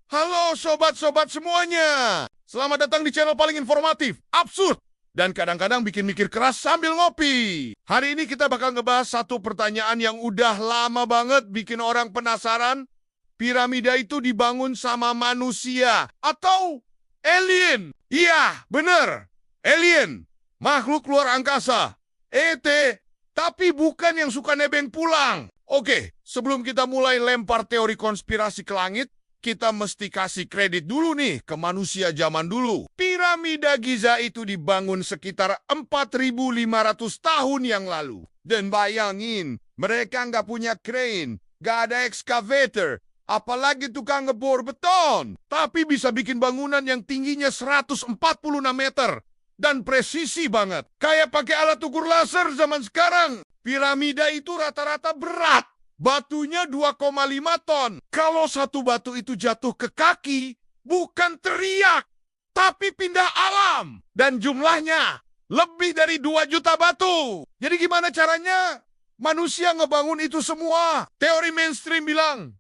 Halo sobat-sobat semuanya. Selamat datang di channel paling informatif, absurd, dan kadang-kadang bikin mikir keras sambil ngopi. Hari ini kita bakal ngebahas satu pertanyaan yang udah lama banget bikin orang penasaran. Piramida itu dibangun sama manusia atau alien? Iya, bener. Alien. Makhluk luar angkasa. ET. Tapi bukan yang suka nebeng pulang. Oke, sebelum kita mulai lempar teori konspirasi ke langit, kita mesti kasih kredit dulu nih ke manusia zaman dulu. Piramida Giza itu dibangun sekitar 4.500 tahun yang lalu. Dan bayangin, mereka nggak punya crane, nggak ada excavator, apalagi tukang ngebor beton. Tapi bisa bikin bangunan yang tingginya 146 meter. Dan presisi banget. Kayak pakai alat ukur laser zaman sekarang. Piramida itu rata-rata berat. Batunya 2,5 ton. Kalau satu batu itu jatuh ke kaki, bukan teriak, tapi pindah alam. Dan jumlahnya lebih dari 2 juta batu. Jadi gimana caranya manusia ngebangun itu semua? Teori mainstream bilang,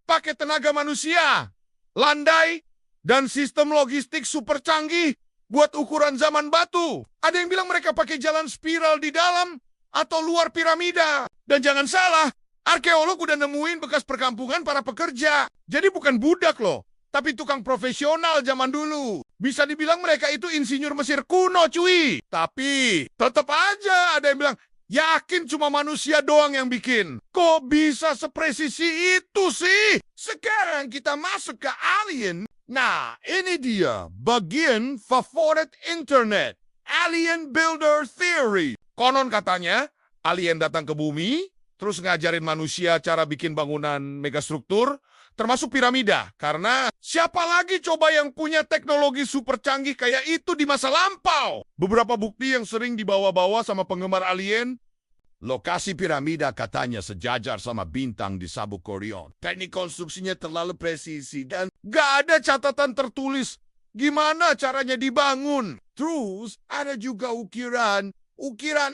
pakai tenaga manusia, landai, dan sistem logistik super canggih buat ukuran zaman batu. Ada yang bilang mereka pakai jalan spiral di dalam atau luar piramida. Dan jangan salah, arkeolog udah nemuin bekas perkampungan para pekerja. Jadi bukan budak loh, tapi tukang profesional zaman dulu. Bisa dibilang mereka itu insinyur Mesir kuno, cuy. Tapi tetap aja ada yang bilang, yakin cuma manusia doang yang bikin. Kok bisa sepresisi itu sih? Sekarang kita masuk ke alien. Nah, ini dia bagian favorit internet. Alien Builder Theory. Konon katanya, alien datang ke bumi, terus ngajarin manusia cara bikin bangunan megastruktur, termasuk piramida. Karena siapa lagi coba yang punya teknologi super canggih kayak itu di masa lampau? Beberapa bukti yang sering dibawa-bawa sama penggemar alien, lokasi piramida katanya sejajar sama bintang di sabuk Orion. Teknik konstruksinya terlalu presisi dan gak ada catatan tertulis gimana caranya dibangun. Terus ada juga ukiran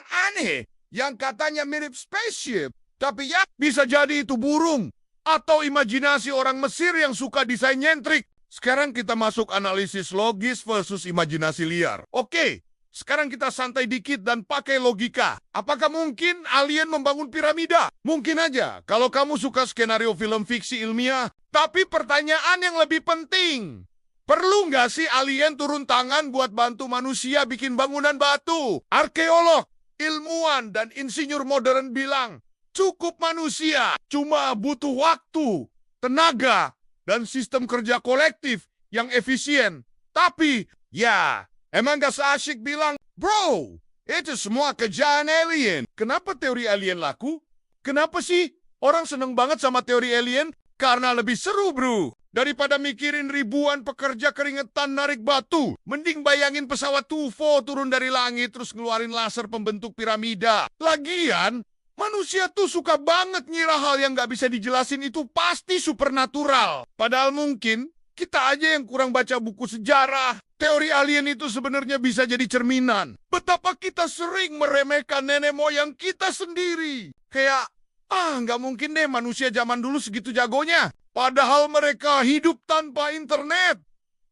aneh yang katanya mirip spaceship. Tapi ya, bisa jadi itu burung. Atau imajinasi orang Mesir yang suka desain nyentrik. Sekarang kita masuk analisis logis versus imajinasi liar. Oke, sekarang kita santai dikit dan pakai logika. Apakah mungkin alien membangun piramida? Mungkin aja, kalau kamu suka skenario film fiksi ilmiah. Tapi pertanyaan yang lebih penting, perlu nggak sih alien turun tangan buat bantu manusia bikin bangunan batu? Arkeolog, ilmuwan, dan insinyur modern bilang, cukup manusia, cuma butuh waktu, tenaga, dan sistem kerja kolektif yang efisien. Tapi, ya, emang gak seasyik bilang, bro, itu semua kerjaan alien. Kenapa teori alien laku? Kenapa sih orang seneng banget sama teori alien? Karena lebih seru, bro. Daripada mikirin ribuan pekerja keringetan narik batu, mending bayangin pesawat UFO turun dari langit terus ngeluarin laser pembentuk piramida. Lagian, manusia tuh suka banget ngira hal yang gak bisa dijelasin itu pasti supernatural. Padahal mungkin kita aja yang kurang baca buku sejarah. Teori alien itu sebenarnya bisa jadi cerminan betapa kita sering meremehkan nenek moyang kita sendiri. Kayak, nggak mungkin deh manusia zaman dulu segitu jagonya. Padahal mereka hidup tanpa internet,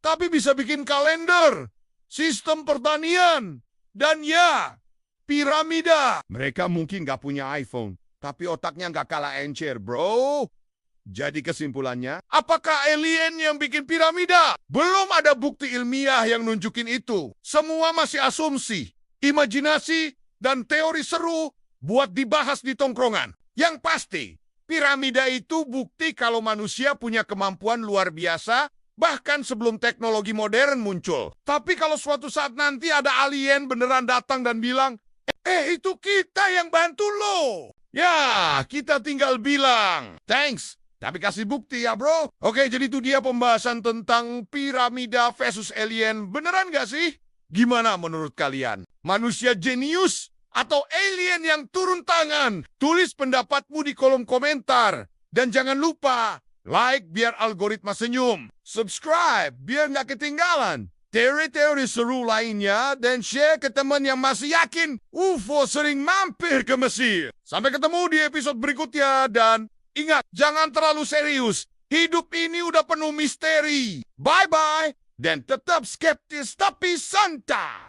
tapi bisa bikin kalender, sistem pertanian, dan ya, piramida. Mereka mungkin nggak punya iPhone, tapi otaknya nggak kalah encer, bro. Jadi kesimpulannya, apakah alien yang bikin piramida? Belum ada bukti ilmiah yang nunjukin itu. Semua masih asumsi, imajinasi, dan teori seru buat dibahas di tongkrongan. Yang pasti, piramida itu bukti kalau manusia punya kemampuan luar biasa, bahkan sebelum teknologi modern muncul. Tapi kalau suatu saat nanti ada alien beneran datang dan bilang, itu kita yang bantu lo. Ya, kita tinggal bilang, thanks, tapi kasih bukti ya bro. Oke, jadi itu dia pembahasan tentang piramida versus alien. Beneran gak sih? Gimana menurut kalian? Manusia jenius atau alien yang turun tangan? Tulis pendapatmu di kolom komentar. Dan jangan lupa, like biar algoritma senyum. Subscribe biar gak ketinggalan teori-teori seru lainnya. Dan share ke teman yang masih yakin UFO sering mampir ke Mesir. Sampai ketemu di episode berikutnya. Dan ingat, jangan terlalu serius. Hidup ini udah penuh misteri. Bye-bye. Dan tetap skeptis tapi santai.